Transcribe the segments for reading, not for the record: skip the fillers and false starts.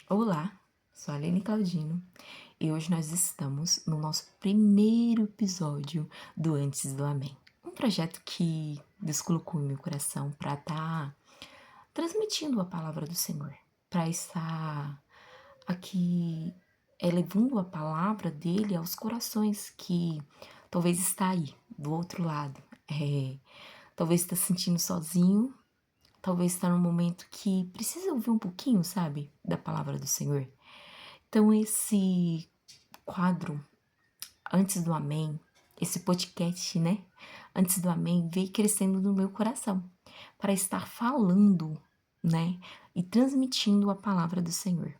Olá, sou a Aline Claudino e hoje nós estamos no nosso primeiro episódio do Antes do Amém. Um projeto que Deus colocou em meu coração para estar transmitindo a palavra do Senhor, para estar aqui levando a palavra dele aos corações que talvez está aí, do outro lado. Talvez está se sentindo sozinho, talvez está num momento que precisa ouvir um pouquinho, sabe, da palavra do Senhor. Então, esse quadro, Antes do Amém, esse podcast, né? Antes do Amém, veio crescendo no meu coração para estar falando, né? E transmitindo a palavra do Senhor.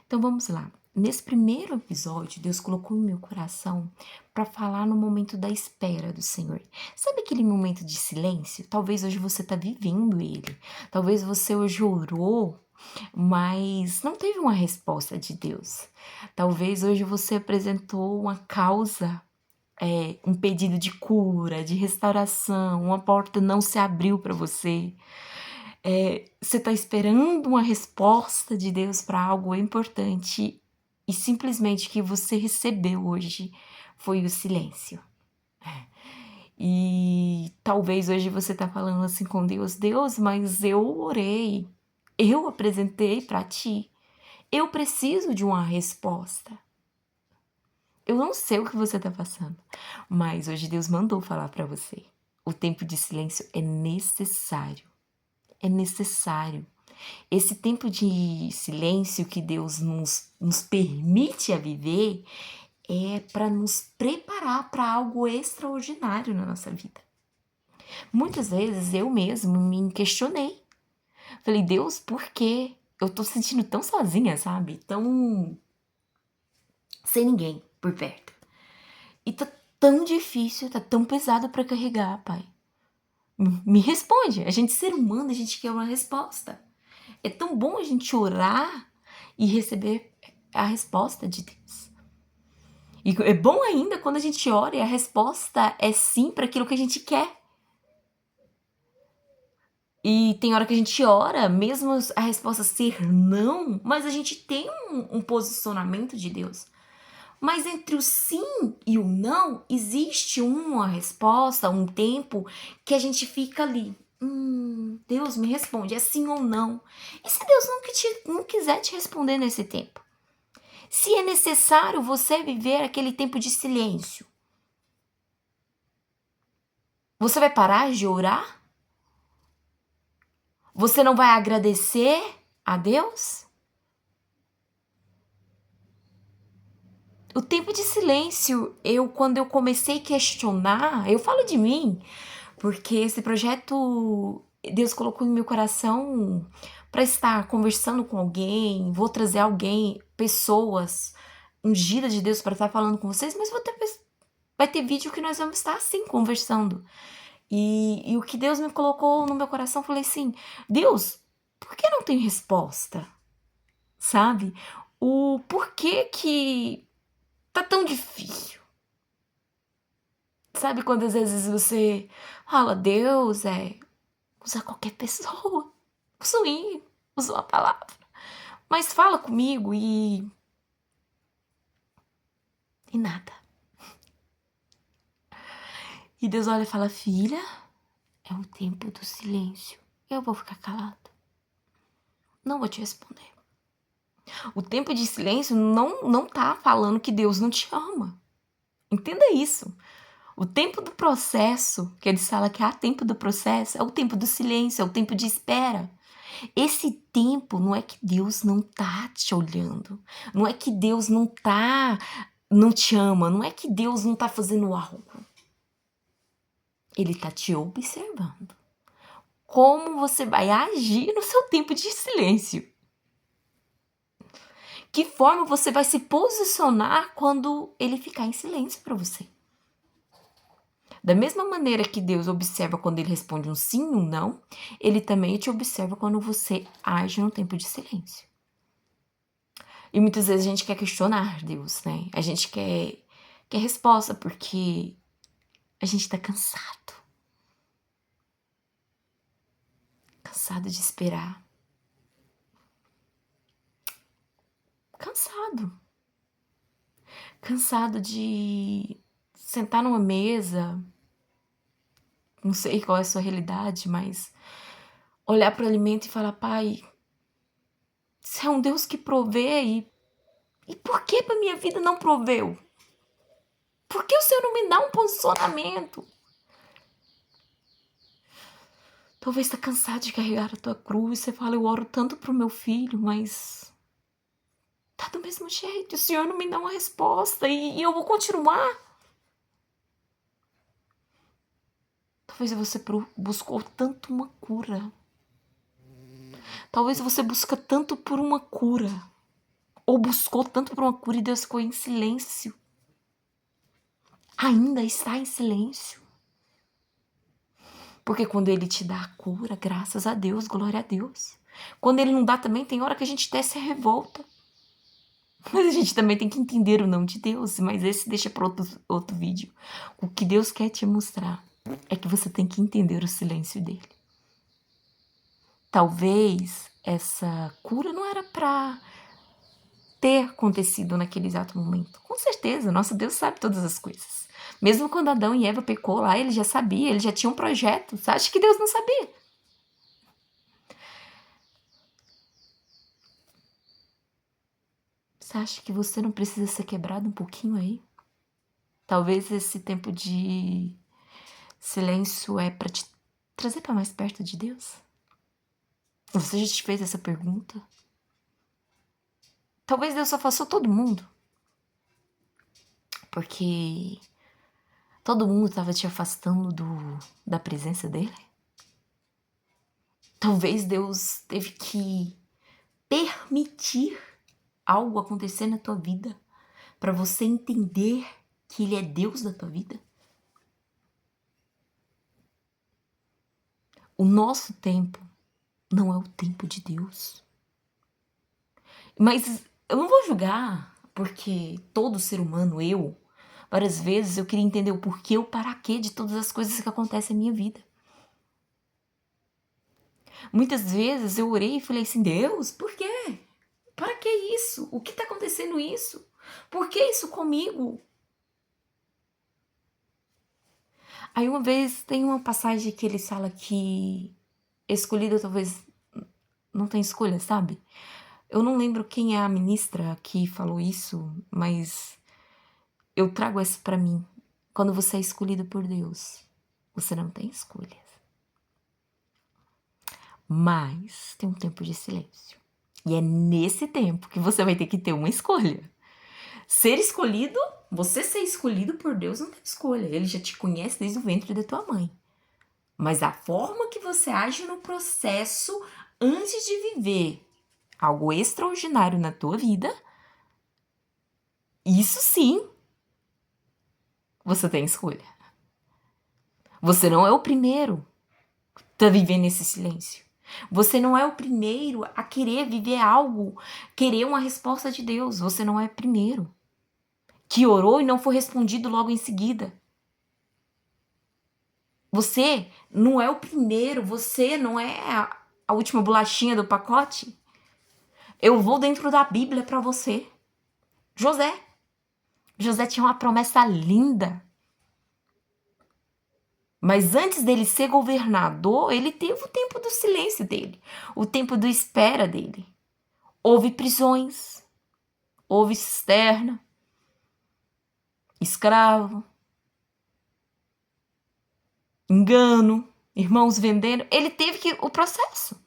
Então, vamos lá. Nesse primeiro episódio, Deus colocou em meu coração para falar no momento da espera do Senhor. Sabe aquele momento de silêncio? Talvez hoje você está vivendo ele. Talvez você hoje orou, mas não teve uma resposta de Deus. Talvez hoje você apresentou uma causa, um pedido de cura, de restauração, uma porta não se abriu para você. Você está esperando uma resposta de Deus para algo importante e simplesmente o que você recebeu hoje foi o silêncio. E talvez hoje você está falando assim com Deus, Deus, mas eu orei, eu apresentei para ti, eu preciso de uma resposta. Eu não sei o que você está passando, mas hoje Deus mandou falar para você. O tempo de silêncio é necessário. É necessário. Esse tempo de silêncio que Deus nos permite a viver é para nos preparar para algo extraordinário na nossa vida. Muitas vezes eu mesmo me questionei. Falei, Deus, por quê? Eu tô sentindo tão sozinha, sabe? Tão sem ninguém por perto. E tá tão difícil, tá tão pesado para carregar, pai. Me responde. A gente, ser humano, a gente quer uma resposta. É tão bom a gente orar e receber a resposta de Deus. E é bom ainda quando a gente ora e a resposta é sim para aquilo que a gente quer. E tem hora que a gente ora, mesmo a resposta ser não, mas a gente tem um posicionamento de Deus. Mas entre o sim e o não, existe uma resposta, um tempo que a gente fica ali. Deus me responde, é sim ou não. E se Deus não quiser te responder nesse tempo? Se é necessário você viver aquele tempo de silêncio, você vai parar de orar? Você não vai agradecer a Deus? O tempo de silêncio, quando eu comecei a questionar, eu falo de mim, porque esse projeto Deus colocou em meu coração para estar conversando com alguém, vou trazer alguém, pessoas ungidas de Deus para estar falando com vocês, mas vai ter vídeo que nós vamos estar assim conversando. E o que Deus me colocou no meu coração, eu falei assim, Deus, por que não tem resposta? Sabe? O porquê que tá tão difícil? Sabe quando às vezes você fala, Deus, usa qualquer pessoa, usa uma palavra, mas fala comigo e nada. E Deus olha e fala, filha, é o tempo do silêncio. Eu vou ficar calado. Não vou te responder. O tempo de silêncio não tá falando que Deus não te ama. Entenda isso. O tempo do processo, que eles falam que há tempo do processo, é o tempo do silêncio, é o tempo de espera. Esse tempo não é que Deus não tá te olhando, não é que Deus não te ama, não é que Deus não tá fazendo algo. Ele tá te observando. Como você vai agir no seu tempo de silêncio? Que forma você vai se posicionar quando ele ficar em silêncio para você? Da mesma maneira que Deus observa quando ele responde um sim ou um não, ele também te observa quando você age no tempo de silêncio. E muitas vezes a gente quer questionar Deus, né? A gente quer resposta porque a gente tá cansado. Cansado de esperar. cansado. Cansado de sentar numa mesa, não sei qual é a sua realidade, mas olhar para o alimento e falar: Pai, você é um Deus que provê e por que para minha vida não proveu? Por que o Senhor não me dá um posicionamento? Talvez está cansado de carregar a tua cruz. Você fala: eu oro tanto pro meu filho, mas tá do mesmo jeito. O Senhor não me dá uma resposta e eu vou continuar. Talvez você buscou tanto uma cura. Talvez você busca tanto por uma cura. Ou buscou tanto por uma cura e Deus ficou em silêncio. Ainda está em silêncio. Porque quando Ele te dá a cura, graças a Deus, glória a Deus. Quando Ele não dá também, tem hora que a gente até se revolta. Mas a gente também tem que entender o não de Deus. Mas esse deixa para outro vídeo. O que Deus quer te mostrar é que você tem que entender o silêncio dele. Talvez essa cura não era para ter acontecido naquele exato momento. Com certeza, nosso Deus sabe todas as coisas. Mesmo quando Adão e Eva pecou lá, ele já sabia, ele já tinha um projeto. Você acha que Deus não sabia? Você acha que você não precisa ser quebrado um pouquinho aí? Talvez esse tempo de silêncio é para te trazer para mais perto de Deus? Você já te fez essa pergunta? Talvez Deus afastou todo mundo. Porque todo mundo estava te afastando da presença dele. Talvez Deus teve que permitir algo acontecer na tua vida para você entender que ele é Deus da tua vida. O nosso tempo não é o tempo de Deus. Mas eu não vou julgar, porque todo ser humano, várias vezes eu queria entender o porquê, o para quê de todas as coisas que acontecem na minha vida. Muitas vezes eu orei e falei assim: Deus, por quê? Para que isso? O que está acontecendo isso? Por que isso comigo? Aí uma vez tem uma passagem que ele fala que escolhido talvez não tem escolha, sabe? Eu não lembro quem é a ministra que falou isso, mas eu trago isso para mim. Quando você é escolhido por Deus, você não tem escolhas. Mas tem um tempo de silêncio. E é nesse tempo que você vai ter que ter uma escolha. Ser escolhido, você ser escolhido por Deus não tem escolha. Ele já te conhece desde o ventre da tua mãe. Mas a forma que você age no processo antes de viver algo extraordinário na tua vida, isso sim, você tem escolha. Você não é o primeiro a viver nesse silêncio. Você não é o primeiro a querer viver algo, querer uma resposta de Deus. Você não é o primeiro que orou e não foi respondido logo em seguida. Você não é o primeiro, você não é a última bolachinha do pacote. Eu vou dentro da Bíblia para você. José tinha uma promessa linda. Mas antes dele ser governador, ele teve o tempo do silêncio dele, o tempo do espera dele. Houve prisões, houve cisterna, escravo, engano, irmãos vendendo. Ele teve o processo.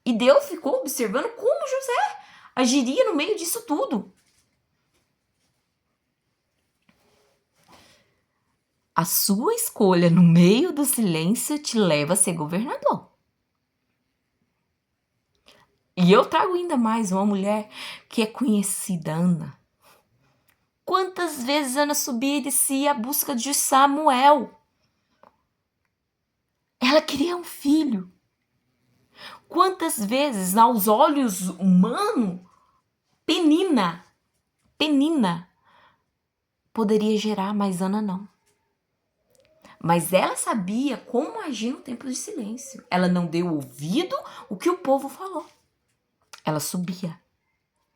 E Deus ficou observando como José agiria no meio disso tudo. A sua escolha no meio do silêncio te leva a ser governador. E eu trago ainda mais uma mulher que é conhecida, Ana. Quantas vezes Ana subia e descia à busca de Samuel? Ela queria um filho. Quantas vezes, aos olhos humanos, Penina poderia gerar, mas Ana não. Mas ela sabia como agir no tempo de silêncio. Ela não deu ouvido o que o povo falou. Ela subia.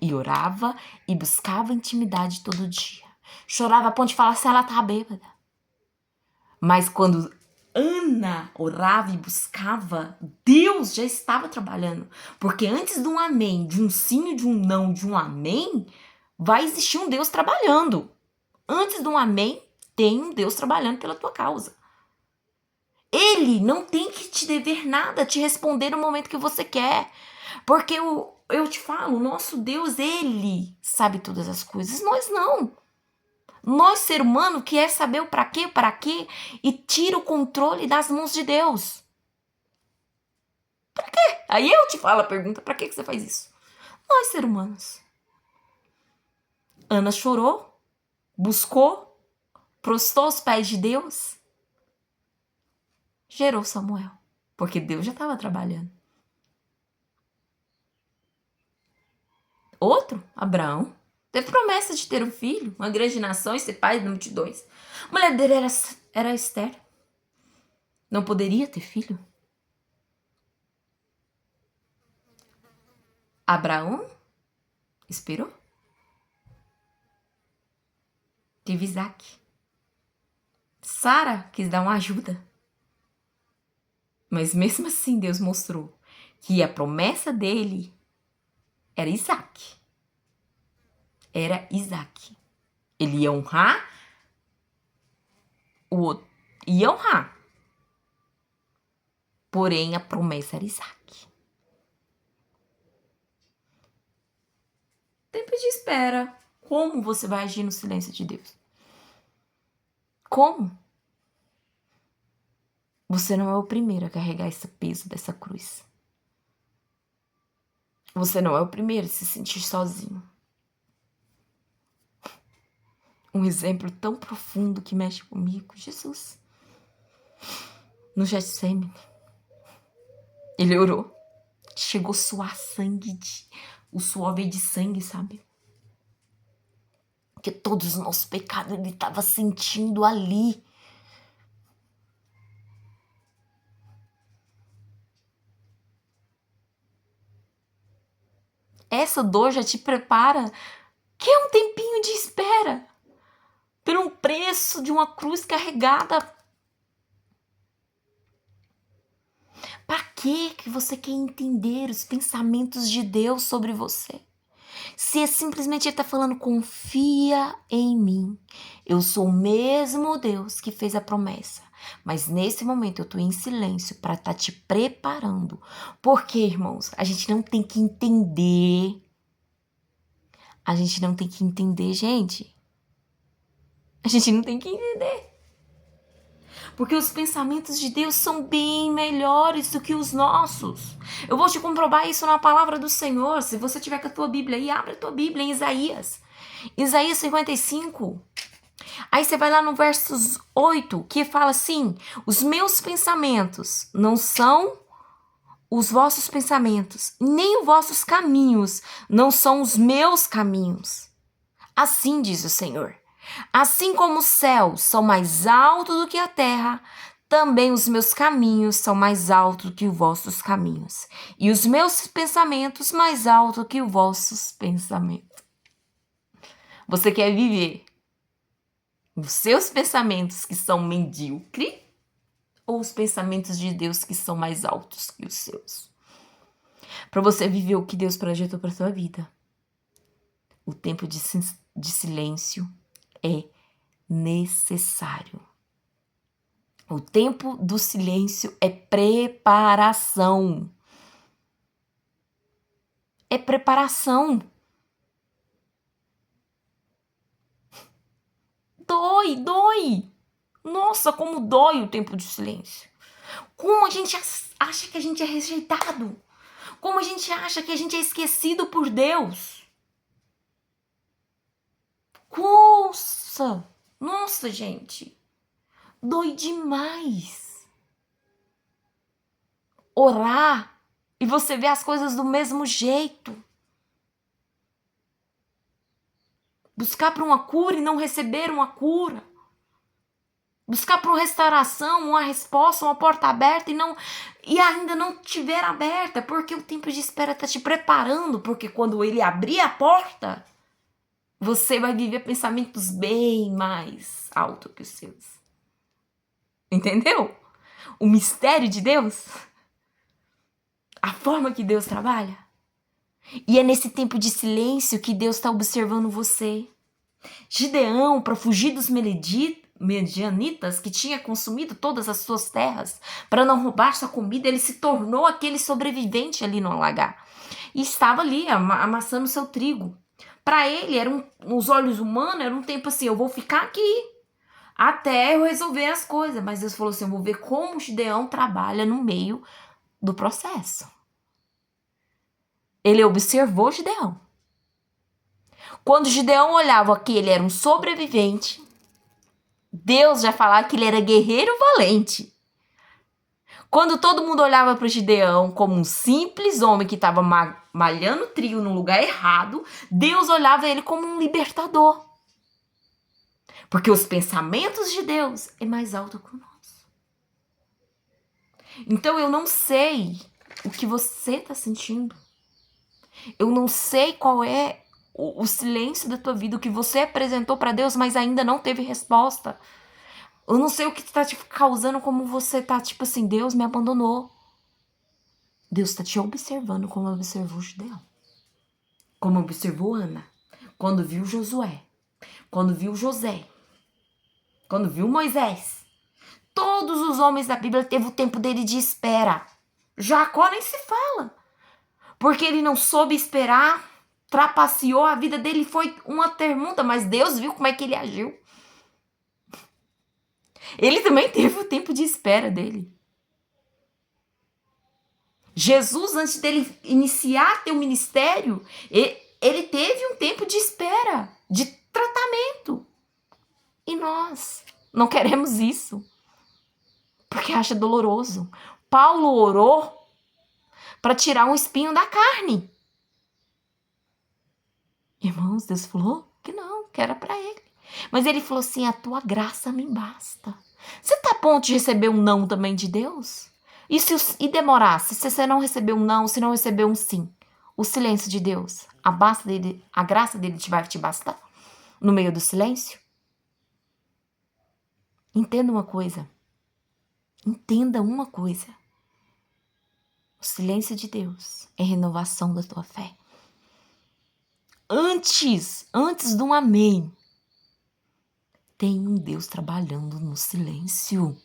E orava e buscava intimidade todo dia. Chorava a ponto de falar se ela tá bêbada. Mas quando Ana orava e buscava, Deus já estava trabalhando. Porque antes de um amém, de um sim, de um não, de um amém, vai existir um Deus trabalhando. Antes de um amém, tem um Deus trabalhando pela tua causa. Ele não tem que te dever nada, te responder no momento que você quer. Porque eu te falo, o nosso Deus, ele sabe todas as coisas, nós não. Nós, ser humano, quer saber o para quê, e tira o controle das mãos de Deus. Para quê? Aí eu te falo a pergunta, para que você faz isso? Nós, ser humanos. Ana chorou, buscou, prostou aos pés de Deus, gerou Samuel, porque Deus já estava trabalhando. Outro, Abraão, teve promessa de ter um filho, uma grande nação e ser pai de multidões. A mulher dele era Esther. Não poderia ter filho. Abraão esperou. Teve Isaac. Sara quis dar uma ajuda. Mas mesmo assim Deus mostrou que a promessa dele era Isaac. Era Isaac. Ele ia honrar o outro. Ia honrar. Porém, a promessa era Isaac. Tempo de espera. Como você vai agir no silêncio de Deus? Como? Você não é o primeiro a carregar esse peso dessa cruz. Você não é o primeiro a se sentir sozinho. Um exemplo tão profundo que mexe comigo, Jesus. No Getsemane, ele orou. Chegou a suar sangue, o suor veio de sangue, sabe? Porque todos os nossos pecados ele estava sentindo ali. Essa dor já te prepara, que é um tempinho de espera, por um preço de uma cruz carregada. Para que você quer entender os pensamentos de Deus sobre você? Se é simplesmente ele está falando, confia em mim. Eu sou o mesmo Deus que fez a promessa. Mas nesse momento eu estou em silêncio para estar te preparando. Porque, irmãos, a gente não tem que entender. A gente não tem que entender, gente. A gente não tem que entender. Porque os pensamentos de Deus são bem melhores do que os nossos. Eu vou te comprovar isso na palavra do Senhor. Se você tiver com a tua Bíblia aí, abre a tua Bíblia em Isaías. Isaías 55. Aí você vai lá no versos 8, que fala assim: os meus pensamentos não são os vossos pensamentos, nem os vossos caminhos não são os meus caminhos. Assim diz o Senhor. Assim como os céus são mais altos do que a terra, também os meus caminhos são mais altos do que os vossos caminhos, e os meus pensamentos mais altos do que os vossos pensamentos. Você quer viver os seus pensamentos que são medíocres ou os pensamentos de Deus que são mais altos que os seus? Para você viver o que Deus projetou para sua vida, o tempo de silêncio é necessário. O tempo do silêncio é preparação. É preparação. Dói. Nossa, como dói o tempo de silêncio. Como a gente acha que a gente é rejeitado. Como a gente acha que a gente é esquecido por Deus. Nossa, gente. Dói demais. Orar e você ver as coisas do mesmo jeito. Buscar para uma cura e não receber uma cura. Buscar por restauração, uma resposta, uma porta aberta e ainda não tiver aberta, porque o tempo de espera está te preparando, porque quando ele abrir a porta, você vai viver pensamentos bem mais altos que os seus. Entendeu? O mistério de Deus, a forma que Deus trabalha. E é nesse tempo de silêncio que Deus está observando você. Gideão, para fugir dos medianitas que tinha consumido todas as suas terras, para não roubar sua comida, ele se tornou aquele sobrevivente ali no lagar. E estava ali amassando seu trigo. Para ele, nos olhos humanos, era um tempo assim, eu vou ficar aqui até eu resolver as coisas. Mas Deus falou assim, eu vou ver como Gideão trabalha no meio do processo. Ele observou Gideão. Quando Gideão olhava que ele era um sobrevivente, Deus já falava que ele era guerreiro valente. Quando todo mundo olhava para o Gideão como um simples homem que estava malhando trigo no lugar errado, Deus olhava ele como um libertador. Porque os pensamentos de Deus é mais alto que o nosso. Então eu não sei o que você está sentindo. Eu não sei qual é o silêncio da tua vida, o que você apresentou para Deus, mas ainda não teve resposta. Eu não sei o que está te causando, como você tá, tipo assim, Deus me abandonou. Deus está te observando como observou Gideão. Como observou Ana. Quando viu Josué. Quando viu José. Quando viu Moisés. Todos os homens da Bíblia teve o tempo dele de espera. Jacó nem se fala. Porque ele não soube esperar, trapaceou, a vida dele foi uma permuta, mas Deus viu como é que ele agiu. Ele também teve o tempo de espera dele. Jesus, antes dele iniciar teu ministério, ele teve um tempo de espera, de tratamento. E nós não queremos isso, porque acha doloroso. Paulo orou para tirar um espinho da carne. Irmãos, Deus falou que não, que era para ele. Mas ele falou assim, a tua graça me basta. Você está a ponto de receber um não também de Deus? E demorar, se você não receber um não, se não receber um sim, o silêncio de Deus, a graça dele vai te bastar no meio do silêncio? Entenda uma coisa. Entenda uma coisa. O silêncio de Deus é renovação da tua fé. Antes de um amém, tem um Deus trabalhando no silêncio.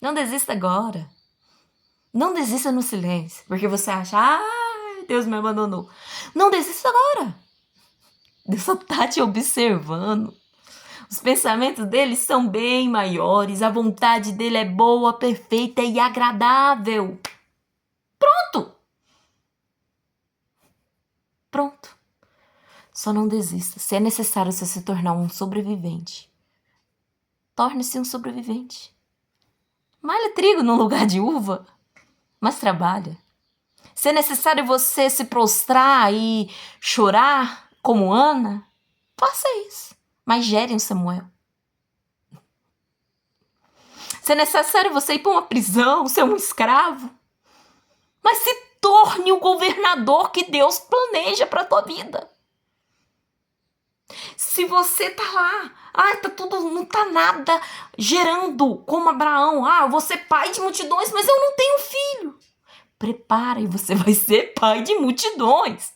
Não desista agora. Não desista no silêncio, porque você acha, Deus me abandonou. Não desista agora. Deus só está te observando. Os pensamentos dele são bem maiores. A vontade dele é boa, perfeita e agradável. Pronto. Só não desista. Se é necessário você se tornar um sobrevivente, torne-se um sobrevivente. Malha trigo no lugar de uva, mas trabalha. Se é necessário você se prostrar e chorar como Ana, faça isso. Mas gere um Samuel. Se é necessário você ir para uma prisão, ser um escravo, mas se torne o governador que Deus planeja para a tua vida. Se você tá lá, tá tudo, não tá nada gerando como Abraão. Eu vou ser pai de multidões, mas eu não tenho filho. Prepara e você vai ser pai de multidões.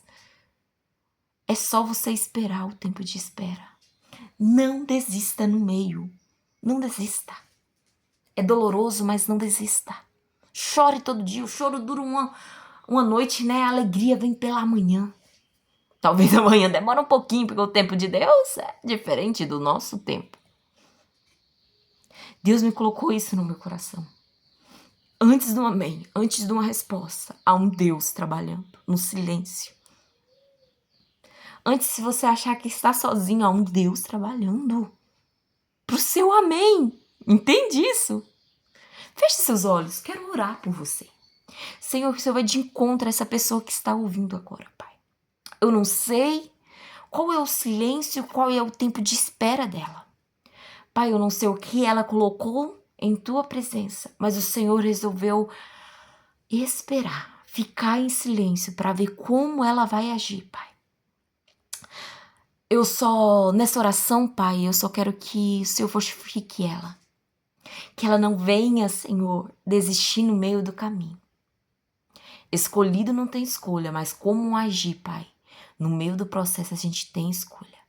É só você esperar o tempo de espera. Não desista no meio. Não desista. É doloroso, mas não desista. Chore todo dia. O choro dura uma noite, né? A alegria vem pela manhã. Talvez amanhã demore um pouquinho, porque o tempo de Deus é diferente do nosso tempo. Deus me colocou isso no meu coração. Antes do amém, antes de uma resposta, há um Deus trabalhando no silêncio. Antes, se você achar que está sozinho, há um Deus trabalhando pro seu amém. Entende isso? Feche seus olhos, quero orar por você. Senhor, que o Senhor vai de encontro a essa pessoa que está ouvindo agora, Pai. Eu não sei Qual é o silêncio, qual é o tempo de espera dela? Pai, eu não sei o que ela colocou em tua presença, mas o Senhor resolveu esperar, ficar em silêncio para ver como ela vai agir, Pai. Nessa oração, Pai, eu só quero que o Senhor fortifique ela. Que ela não venha, Senhor, desistir no meio do caminho. Escolhido não tem escolha, mas como agir, Pai? No meio do processo a gente tem escolha.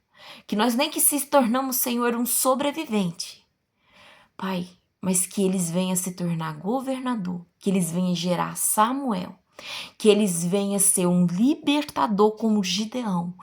Que nós nem que se tornamos, Senhor, um sobrevivente, Pai, mas que eles venham se tornar governador, que eles venham gerar Samuel, que eles venham ser um libertador como Gideão.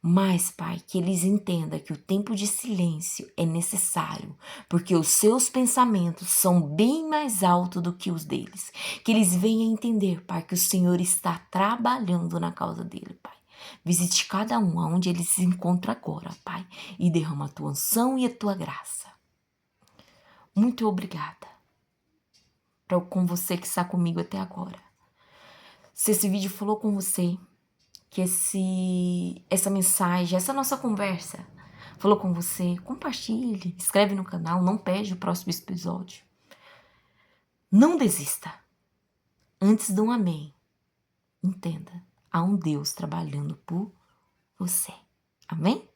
Mas, Pai, que eles entendam que o tempo de silêncio é necessário, porque os seus pensamentos são bem mais altos do que os deles. Que eles venham entender, Pai, que o Senhor está trabalhando na causa dele, Pai. Visite cada um aonde ele se encontra agora, Pai, e derrama a tua unção e a tua graça. Muito obrigada com você que está comigo até agora. Se esse vídeo falou com você, que essa mensagem, essa nossa conversa falou com você, compartilhe, inscreve no canal, não perde o próximo episódio. Não desista. Antes de um amém, entenda, há um Deus trabalhando por você. Amém?